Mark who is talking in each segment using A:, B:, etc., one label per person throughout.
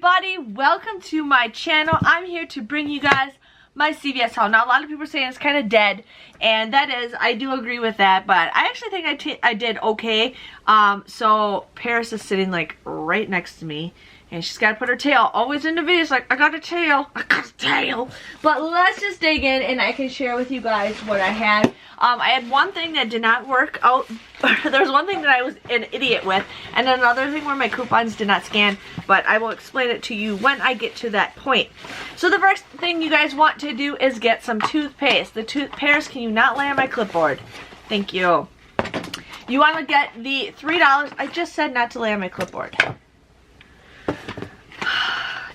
A: everybody, welcome to my channel. I'm here to bring you guys my CVS haul. Now a lot of people are saying it's kind of dead, and that is, I do agree with that, but I actually think I did okay. So Paris is sitting like right next to me, and she's got to put her tail always in the videos like, I got a tail. But let's just dig in and I can share with you guys what I had. I had one thing that did not work out. There was one thing that I was an idiot with, and another thing where my coupons did not scan, but I will explain it to you when I get to that point. So the first thing you guys want to do is get some toothpaste. Paris, can you not lay on my clipboard? Thank you. You want to get the $3. I just said not to lay on my clipboard.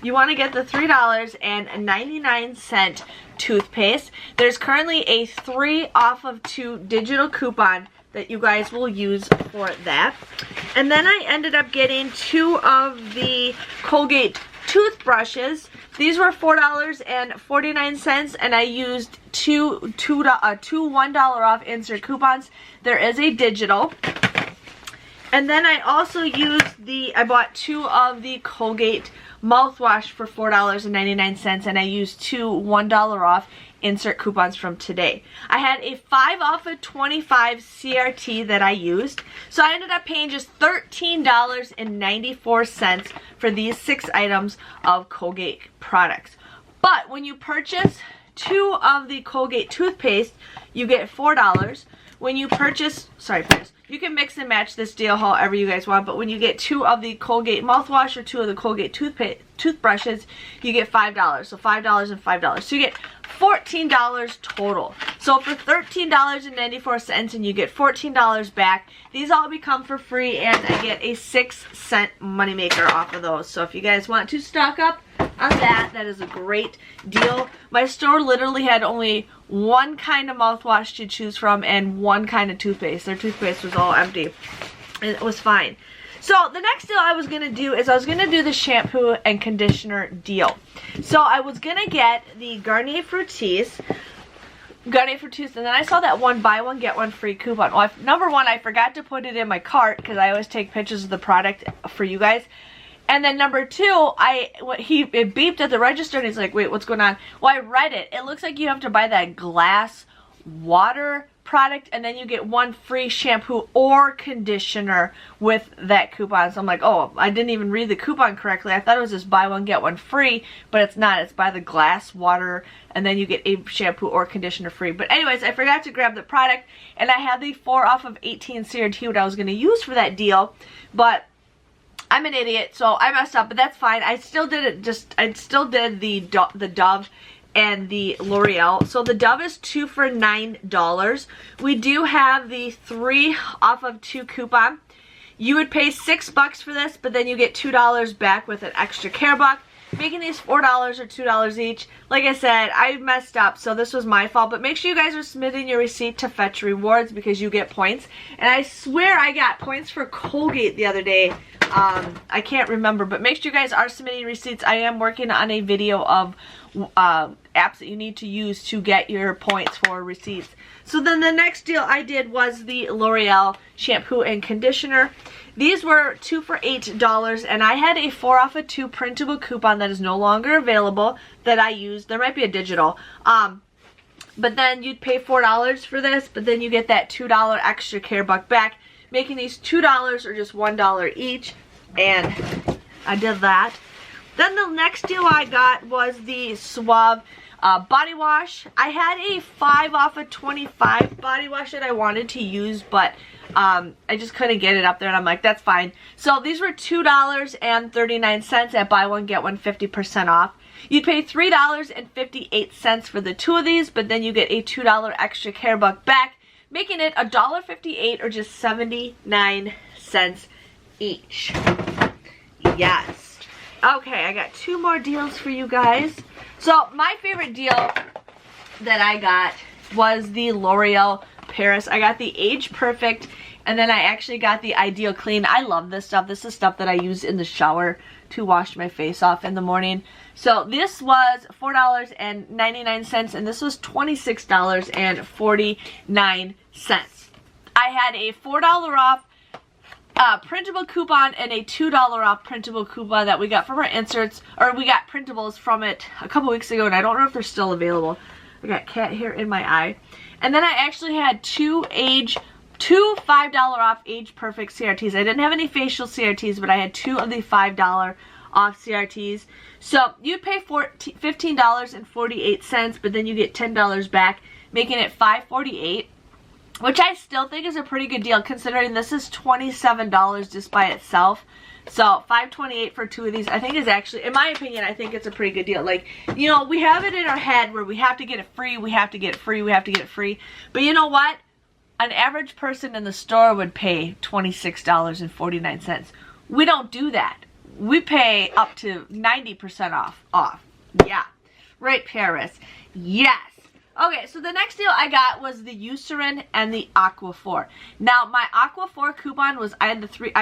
A: You want to get the $3.99 toothpaste. There's currently a 3 off of 2 digital coupon that you guys will use for that. And then I ended up getting 2 of the Colgate toothbrushes. These were $4.49, and I used two $1 off insert coupons. There is a digital. And then I also used I bought 2 of the Colgate mouthwash for $4.99, and I used 2 $1 off insert coupons from today. I had a 5 off of 25 CRT that I used, so I ended up paying just $13.94 for these 6 items of Colgate products. But when you purchase 2 of the Colgate toothpaste, you get $4. When you purchase, sorry, please. You can mix and match this deal however you guys want, but when you get 2 of the Colgate mouthwash or 2 of the Colgate toothbrushes, you get $5. So $5 and $5. So you get $14 total. So for $13.94, and you get $14 back, these all become for free, and I get a 6-cent moneymaker off of those. So if you guys want to stock up on that, that is a great deal. My store literally had only 1 kind of mouthwash to choose from and 1 kind of toothpaste. Their toothpaste was all empty, and it was fine. So the next deal I was going to do is I was going to do the shampoo and conditioner deal. So I was going to get the Garnier Fructis, and then I saw that buy one get one free coupon. Well, number one, I forgot to put it in my cart because I always take pictures of the product for you guys. And then number 2, it beeped at the register, and he's like, wait, what's going on? Well, I read it. It looks like you have to buy that glass water product, and then you get 1 free shampoo or conditioner with that coupon. So I'm like, oh, I didn't even read the coupon correctly. I thought it was just buy one get one free, but it's not. It's buy the glass water, and then you get a shampoo or conditioner free. But anyways, I forgot to grab the product, and I had the 4 off of 18 CRT what I was going to use for that deal, but I'm an idiot, so I messed up, but that's fine. I still did it. I still did the Dove and the L'Oreal. So the Dove is 2 for $9. We do have the 3 off of 2 coupon. You would pay $6 for this, but then you get $2 back with an extra care buck, making these $4 or $2 each. Like I said, I messed up, so this was my fault. But make sure you guys are submitting your receipt to Fetch Rewards because you get points. And I swear I got points for Colgate the other day. I can't remember, but make sure you guys are submitting receipts. I am working on a video of apps that you need to use to get your points for receipts. So then the next deal I did was the L'Oreal shampoo and conditioner. These were 2 for $8, and I had a 4 off of 2 printable coupon that is no longer available that I used. There might be a digital. But then you'd pay $4 for this, but then you get that $2 extra care buck back, making these $2 or just $1 each, and I did that. Then the next deal I got was the Suave body wash. I had a 5 off of 25 body wash that I wanted to use, but I just couldn't get it up there, and I'm like, that's fine. So these were $2.39 at buy one get one 50% off. You'd pay $3.58 for the 2 of these, but then you get a $2 extra care buck back, making it $1.58 or just 79 cents each. Yes. Okay, I got 2 more deals for you guys. So my favorite deal that I got was the L'Oreal Paris. I got the Age Perfect, and then I actually got the Ideal Clean. I love this stuff. This is stuff that I use in the shower to wash my face off in the morning. So this was $4.99, and this was $26.49. I had a $4 off printable coupon and a $2 off printable coupon that we got from our inserts, or we got printables from it a couple weeks ago, and I don't know if they're still available. I got cat hair in my eye. And then I actually had two $5 off Age Perfect CRTs. I didn't have any facial CRTs, but I had two of the $5 off CRTs. So you'd pay $15.48, but then you get $10 back, making it $5.48. Which I still think is a pretty good deal considering this is $27 just by itself. So $5.28 for two of these I think is actually, in my opinion, I think it's a pretty good deal. Like, you know, we have it in our head where we have to get it free, we have to get it free, we have to get it free. But you know what? An average person in the store would pay $26.49. We don't do that. We pay up to 90% off. Yeah. Right, Paris. Yes. Okay, so the next deal I got was the Eucerin and the Aquaphor. Now, my Aquaphor coupon was, I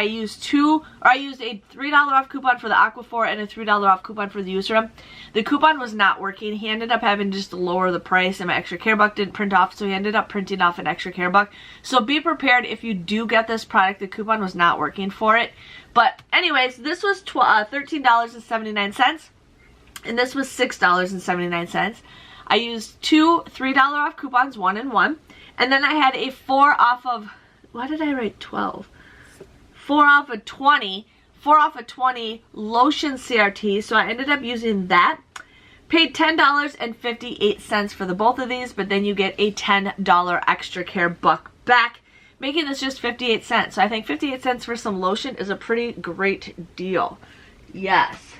A: used a $3 off coupon for the Aquaphor and a $3 off coupon for the Eucerin. The coupon was not working. He ended up having just to lower the price, and my extra care buck didn't print off, so he ended up printing off an extra care buck. So be prepared if you do get this product, the coupon was not working for it. But anyways, this was $13.79, and this was $6.79. I used two $3 off coupons, 1 and 1. And then I had a 4 off of, why did I write 12? 4 off of 20 lotion CRT. So I ended up using that. Paid $10.58 for the both of these, but then you get a $10 extra care buck back, making this just 58 cents. So I think 58 cents for some lotion is a pretty great deal. Yes.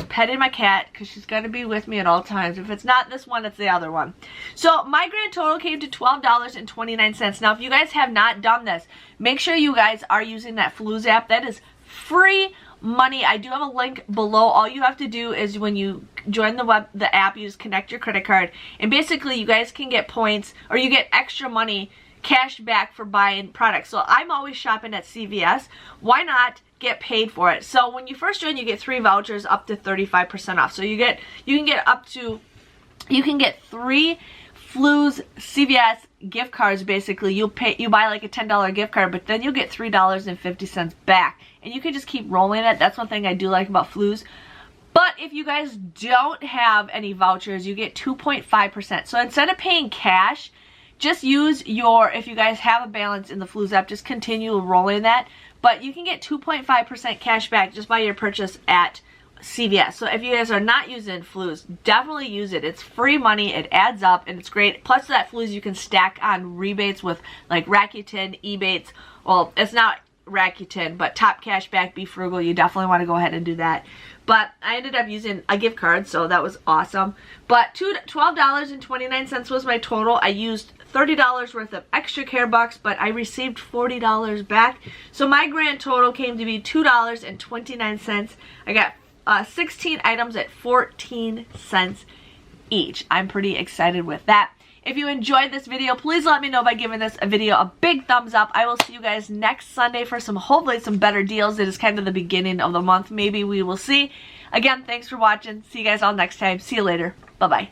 A: Petting my cat because she's going to be with me at all times. If it's not this one, it's the other one. So my grand total came to $12.29. Now, if you guys have not done this, make sure you guys are using that Flooz app. That is free money. I do have a link below. All you have to do is when you join the app, you just connect your credit card, and basically you guys can get points, or you get extra money, cash back for buying products. So I'm always shopping at CVS. Why not get paid for it? So when you first join, you get 3 vouchers up to 35% off. So you can get 3 Flooz CVS gift cards. Basically, you buy like a $10 gift card, but then you get $3.50 back, and you can just keep rolling it. That's one thing I do like about Flooz. But if you guys don't have any vouchers, you get 2.5%. So instead of paying cash, just use if you guys have a balance in the Flooz app, just continue rolling that. But you can get 2.5% cash back just by your purchase at CVS. So if you guys are not using Flooz, definitely use it. It's free money, it adds up, and it's great. Plus that Flooz you can stack on rebates with like Rakuten, Ebates. Well, it's not Rakuten, but Top Cashback, Be Frugal. You definitely want to go ahead and do that. But I ended up using a gift card, so that was awesome. But $12.29 was my total. I used $30 worth of extra care bucks, but I received $40 back. So my grand total came to be $2.29. I got 16 items at 14 cents each. I'm pretty excited with that. If you enjoyed this video, please let me know by giving this video a big thumbs up. I will see you guys next Sunday for hopefully some better deals. It is kind of the beginning of the month. Maybe we will see. Again, thanks for watching. See you guys all next time. See you later. Bye-bye.